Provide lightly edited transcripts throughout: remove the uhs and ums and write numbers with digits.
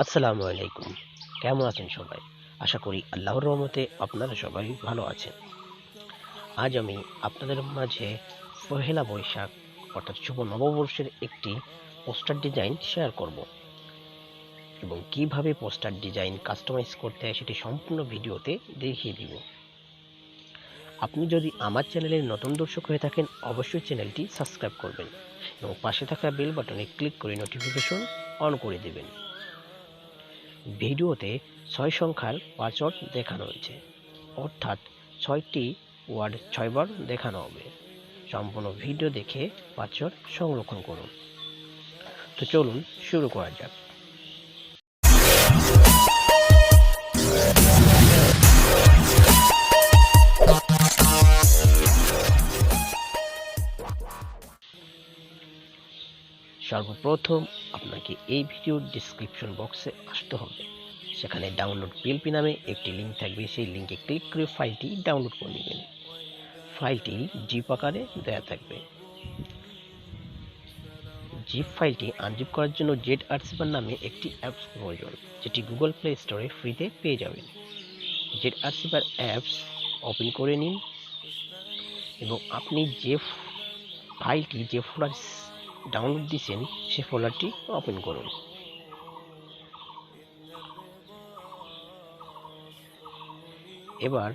আসসালামু আলাইকুম। কেমন আছেন সবাই? আশা করি আল্লাহর রহমতে আপনারা সবাই ভালো আছেন। আজ আমি আপনাদের মাঝে পহেলা বৈশাখ অর্থাৎ শুভ নববর্ষের একটি পোস্টার ডিজাইন শেয়ার করব এবং কিভাবে পোস্টার ডিজাইন কাস্টমাইজ করতে হয় সেটি সম্পূর্ণ ভিডিওতে দেখিয়ে দিব। আপনি যদি আমার চ্যানেলের নতুন দর্শক হয়ে থাকেন অবশ্যই চ্যানেলটি সাবস্ক্রাইব করবেন এবং পাশে থাকা বেল বাটনে ক্লিক করে নোটিফিকেশন অন করে দেবেন। ভিডিওতে 6 সংখ্যার পাসওয়ার্ড দেখানো হয়েছে, অর্থাৎ 6টি ওয়ার্ড 6 বার দেখানো হবে। সম্পূর্ণ ভিডিও দেখে পাসওয়ার্ড সংরক্ষণ করুন। তো চলুন শুরু করা যাক। সর্বপ্রথম আপনাকে এই ভিডিওর ডিসক্রিপশন বক্সে আসতে হবে। সেখানে ডাউনলোড পিএলপি নামে একটি লিঙ্ক থাকবে, সেই লিঙ্কে ক্লিক করে ফাইলটি ডাউনলোড করে নেবেন। ফাইলটি জিপ আকারে দেওয়া থাকবে। জিপ ফাইলটি আনজিপ করার জন্য ZRCiper নামে একটি অ্যাপস প্রয়োজন, যেটি গুগল প্লে স্টোরে ফ্রিতে পেয়ে যাবেন। ZRCiper অ্যাপস ওপেন করে নিন এবং আপনি যে ফাইলটি যে ফোল্ডার ডাউনলোড দিয়েছেন সে ফোল্ডারটি ওপেন করুন। এবার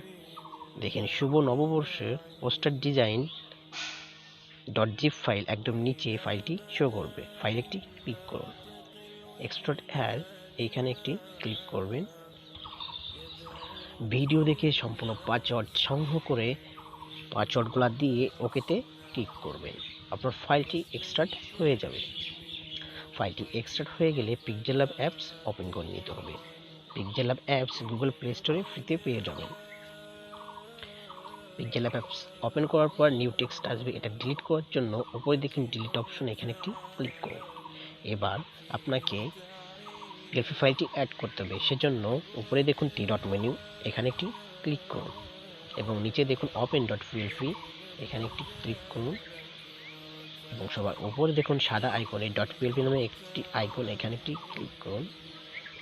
দেখেন শুভ নববর্ষের পোস্টার ডিজাইন .zip ফাইল একদম নিচে ফাইলটি শো করবে। ফাইল একটি ক্লিক করুন। এক্সট্রাক্ট অ্যাড এইখানে একটি ক্লিক করবেন। ভিডিও দেখে সম্পূর্ণ পাসওয়ার্ড সংগ্রহ করে পাসওয়ার্ডগুলো দিয়ে ওকেতে ক্লিক করবেন। আপনার ফাইলটি এক্সট্রাক্ট হয়ে যাবে। ফাইলটি এক্সট্রাক্ট হয়ে গেলে পিক্সেল ল্যাব অ্যাপস ওপেন করে নিতে হবে। Pixel lab apps Google play স্টোরে ফ্রিতে পেয়ে যাবেন। পিক্সেল ল্যাব অ্যাপস ওপেন করার পর নিউ টেক্সট আসবে। এটা ডিলিট করার জন্য উপরে দেখুন ডিলিট অপশন, এখানে একটি ক্লিক করুন। এবার আপনাকে পিএলপি ফাইলটি অ্যাড করতে হবে, সেজন্য উপরে দেখুন টি ডট মেনু, এখানে একটি ক্লিক করুন এবং নিচে দেখুন ওপেন ডট পিএলপি, এখানে একটি ক্লিক করুন এবং সবার উপরে দেখুন সাদা আইকনে ডট পিএলপি নামে একটি আইকন, এখানে একটি ক্লিক করুন।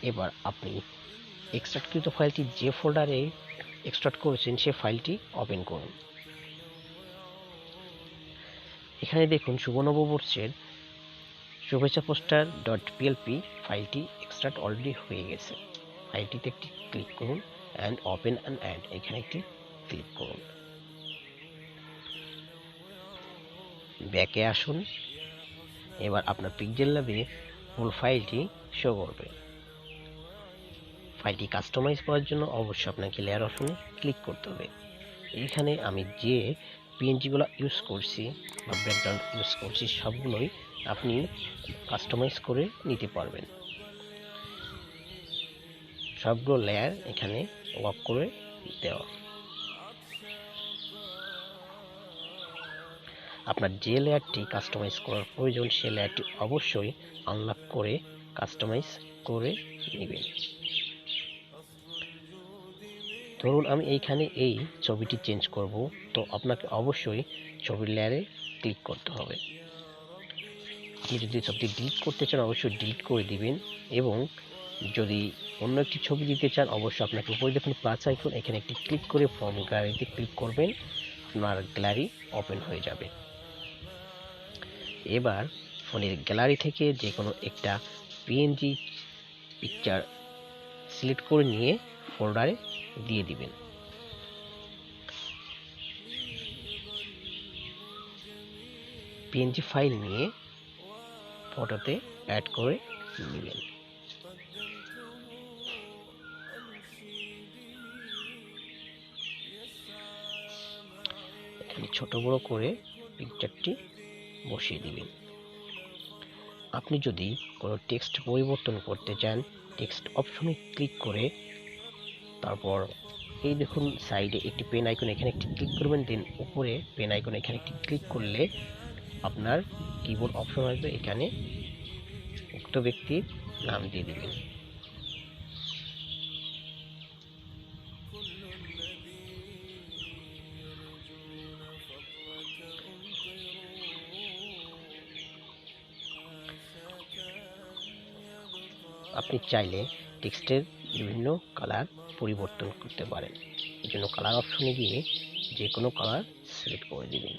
এবার আপনি এক্সট্রাক্টকৃত ফাইলটি যে ফোল্ডারে এক্সট্রাক্ট করেছেন সে ফাইলটি ওপেন করুন। এখানে দেখুন শুভ নববর্ষের শুভেচ্ছা পোস্টার .plp ফাইলটি এক্সট্রাক্ট অলরেডি হয়ে গেছে। ফাইলটিতে একটি ক্লিক করুন অ্যান্ড ওপেন অ্যান্ড এখানে একটি ক্লিক করুন। ব্যাকে আসুন। এবার আপনার পিক্সেল ল্যাবে মূল ফাইলটি শো করবে। ফাইলটি কাস্টমাইজ করার জন্য অবশ্যই আপনাকে লেয়ার অপশনে ক্লিক করতে হবে। এখানে আমি যে পিএনজিগুলো ইউজ করছি বা ব্যাকগ্রাউন্ড ইউজ করছি সবগুলোই আপনি কাস্টমাইজ করে নিতে পারবেন। সবগুলো লেয়ার এখানে লক করে দেওয়া। আপনার যে লেয়ারটি কাস্টমাইজ করার প্রয়োজন সে লেয়ারটি অবশ্যই আনলক করে কাস্টমাইজ করে নেবেন। ধরুন আমি এইখানে এই ছবিটি চেঞ্জ করব, তো আপনাকে অবশ্যই ছবির লেয়ারে ক্লিক করতে হবে। আপনি যদি ছবিটি ডিলিট করতে চান অবশ্যই ডিলিট করে দিবেন এবং যদি অন্য একটি ছবি দিতে চান অবশ্যই আপনাকে উপরে দেখুন প্লাস আইকন, এখানে একটি ক্লিক করে ফ্রম গ্যালারিতে ক্লিক করবেন, আপনার গ্যালারি ওপেন হয়ে যাবে। এবার ফোনের গ্যালারি থেকে যে কোনো একটা পিএনজি পিকচার সিলেক্ট করে নিয়ে ফোল্ডারে দিয়ে দিবেন। পিএনজি ফাইল নিয়ে ফটোতে অ্যাড করে নেবেন। এখানে ছোট বড় করে পিকচারটি বসিয়ে দিবেন। আপনি যদি কোনো টেক্সট পরিবর্তন করতে চান টেক্সট অপশনে ক্লিক করে তারপর এই দেখুন সাইডে একটি পেন আইকন, এখানে একটি ক্লিক করবেন, দেন উপরে পেন আইকন এখানে একটি ক্লিক করলে আপনার কিবোর্ড অপশন আসবে, এখানে উক্ত ব্যক্তির নাম দিয়ে দিবেন। আপনি চাইলে টেক্সটের বিভিন্ন কালার পরিবর্তন করতে পারেন। এই জন্য কালার অপশনে গিয়ে যে কোনো কালার সিলেক্ট করে দেবেন।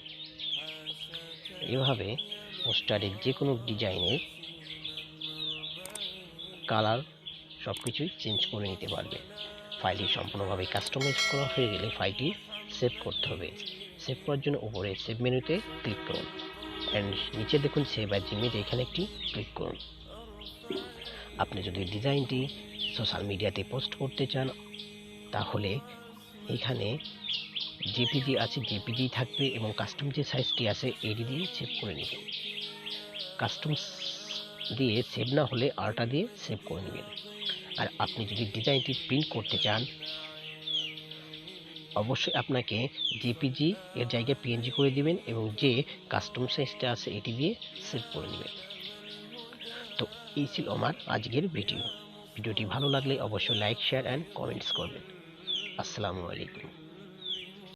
এভাবে পোস্টারের যে কোনো ডিজাইনের কালার সব কিছুই চেঞ্জ করে নিতে পারবেন। ফাইলটি সম্পূর্ণভাবে কাস্টমাইজ করা হয়ে গেলে ফাইলটি সেভ করতে হবে। সেভ করার জন্য উপরে সেভ মেনুতে ক্লিক করুন অ্যান্ড নিচে দেখুন সেভ অ্যাজ ইমেজ, এখানে একটি ক্লিক করুন। আপনি যদি ডিজাইনটি সোশ্যাল মিডিয়াতে পোস্ট করতে চান তাহলে এখানে জেপিজি আছে, জেপিজি থাকবে এবং কাস্টম যে সাইজটি আছে এটি দিয়ে সেভ করে নেবেন। কাস্টম দিয়ে সেভ না হলে আলটা দিয়ে সেভ করে নেবেন। আর আপনি যদি ডিজাইনটি প্রিন্ট করতে চান অবশ্যই আপনাকে জেপিজি এর জায়গায় পিএনজি করে দিবেন এবং যে কাস্টম সাইজটা আছে এটি দিয়ে সেভ করে নেবেন। তো এই ছিল আমার আজকের ভিডিওটি ভালো লাগলে অবশ্যই লাইক, শেয়ার অ্যান্ড কমেন্টস করবেন। আসসালামু আলাইকুম।